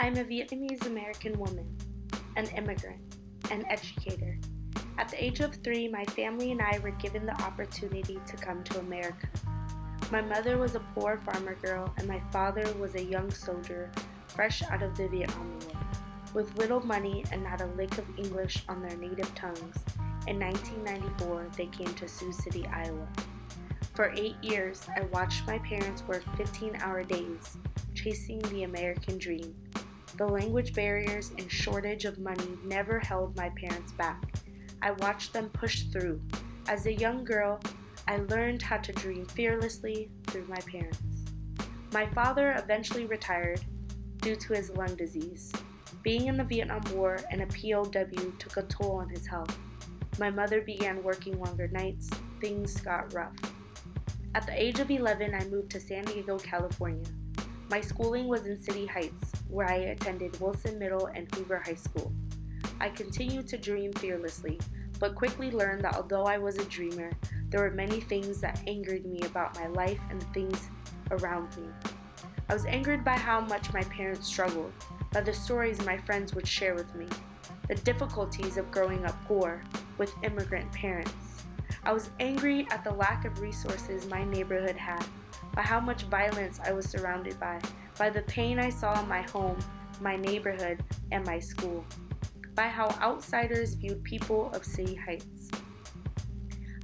I'm a Vietnamese American woman, an immigrant, an educator. At the age of 3, my family and I were given the opportunity to come to America. My mother was a poor farmer girl, and my father was a young soldier fresh out of the Vietnam War. With little money and not a lick of English on their native tongues, in 1994 they came to Sioux City, Iowa. For 8 years, I watched my parents work 15-hour days, chasing the American dream. The language barriers and shortage of money never held my parents back. I watched them push through. As a young girl, I learned how to dream fearlessly through my parents. My father eventually retired due to his lung disease. Being in the Vietnam War and a POW took a toll on his health. My mother began working longer nights. Things got rough. At the age of 11, I moved to San Diego, California. My schooling was in City Heights, where I attended Wilson Middle and Hoover High School. I continued to dream fearlessly, but quickly learned that although I was a dreamer, there were many things that angered me about my life and the things around me. I was angered by how much my parents struggled, by the stories my friends would share with me, the difficulties of growing up poor with immigrant parents. I was angry at the lack of resources my neighborhood had, by how much violence I was surrounded by the pain I saw in my home, my neighborhood, and my school, by how outsiders viewed people of City Heights.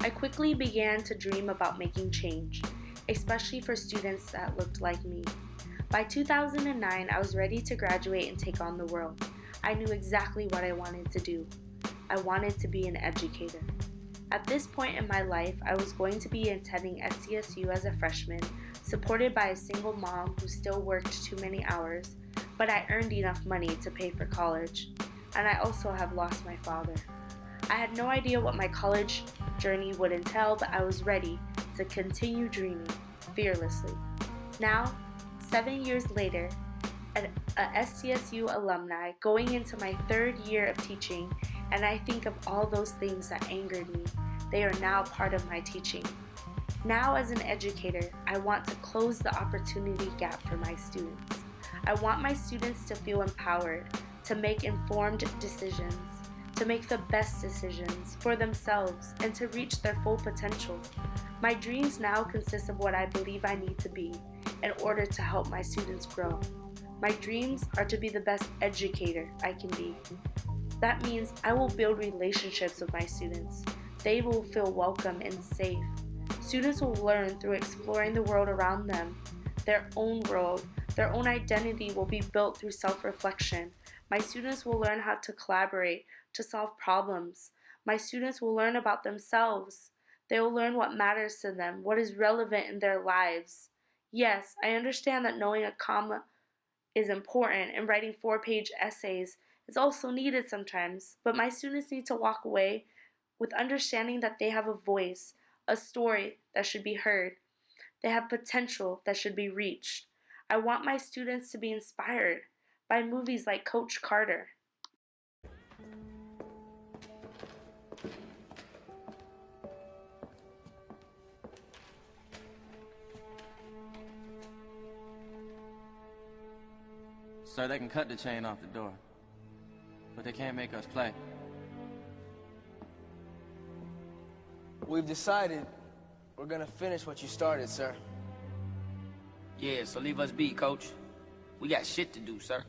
I quickly began to dream about making change, especially for students that looked like me. By 2009, I was ready to graduate and take on the world. I knew exactly what I wanted to do. I wanted to be an educator. At this point in my life, I was going to be attending SDSU as a freshman, supported by a single mom who still worked too many hours, but I earned enough money to pay for college, and I also have lost my father. I had no idea what my college journey would entail, but I was ready to continue dreaming fearlessly. Now, 7 years later, a SDSU alumni going into my 3rd year of teaching, and I think of all those things that angered me. They are now part of my teaching. Now as an educator, I want to close the opportunity gap for my students. I want my students to feel empowered, to make informed decisions, to make the best decisions for themselves, and to reach their full potential. My dreams now consist of what I believe I need to be in order to help my students grow. My dreams are to be the best educator I can be. That means I will build relationships with my students. They will feel welcome and safe. Students will learn through exploring the world around them. Their own world, their own identity will be built through self-reflection. My students will learn how to collaborate, to solve problems. My students will learn about themselves. They will learn what matters to them, what is relevant in their lives. Yes, I understand that knowing a comma is important and writing 4-page essays is also needed sometimes, but my students need to walk away with understanding that they have a voice, a story that should be heard. They have potential that should be reached. I want my students to be inspired by movies like Coach Carter. Sir, they can cut the chain off the door, but they can't make us play. We've decided we're gonna finish what you started, sir. Yeah, so leave us be, coach. We got shit to do, sir.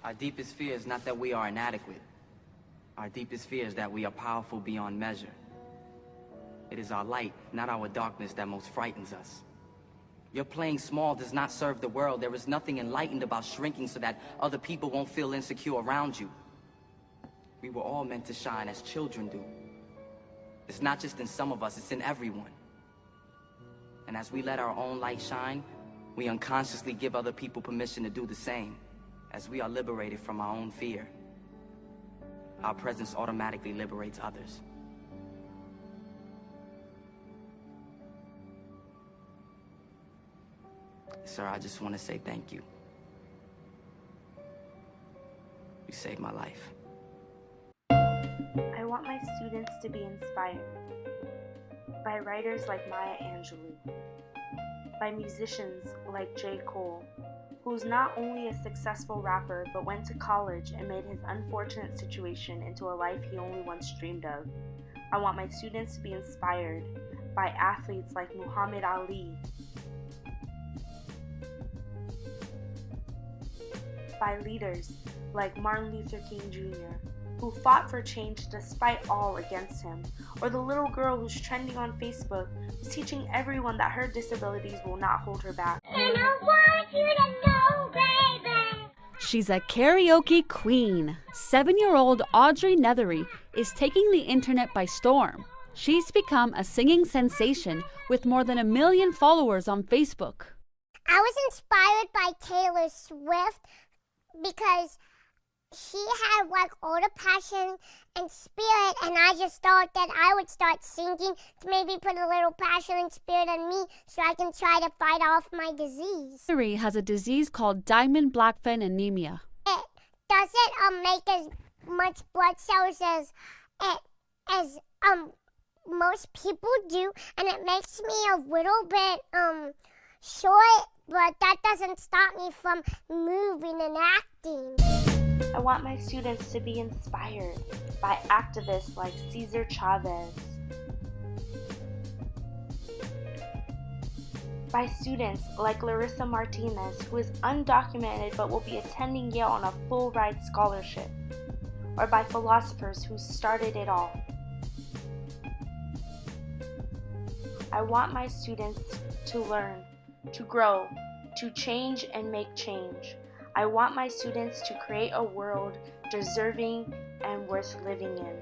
Our deepest fear is not that we are inadequate. Our deepest fear is that we are powerful beyond measure. It is our light, not our darkness, that most frightens us. Your playing small does not serve the world. There is nothing enlightened about shrinking so that other people won't feel insecure around you. We were all meant to shine as children do. It's not just in some of us, it's in everyone. And as we let our own light shine, we unconsciously give other people permission to do the same. As we are liberated from our own fear, our presence automatically liberates others. Sir, I just want to say thank you. You saved my life. I want my students to be inspired by writers like Maya Angelou, by musicians like J. Cole, who's not only a successful rapper but went to college and made his unfortunate situation into a life he only once dreamed of. I want my students to be inspired by athletes like Muhammad Ali, by leaders like Martin Luther King Jr., who fought for change despite all against him, or the little girl who's trending on Facebook, who's teaching everyone that her disabilities will not hold her back. And I want you to know, baby. She's a karaoke queen. 7-year-old Audrey Nethery is taking the internet by storm. She's become a singing sensation with more than 1 million followers on Facebook. I was inspired by Taylor Swift because she had like all the passion and spirit, and I just thought that I would start singing to maybe put a little passion and spirit in me so I can try to fight off my disease. Nethery has a disease called Diamond Blackfan anemia. It doesn't make as much blood cells as most people do, and it makes me a little bit short, but that doesn't stop me from moving and acting. I want my students to be inspired by activists like Cesar Chavez, by students like Larissa Martinez, who is undocumented but will be attending Yale on a full-ride scholarship, or by philosophers who started it all. I want my students to learn, to grow, to change and make change. I want my students to create a world deserving and worth living in.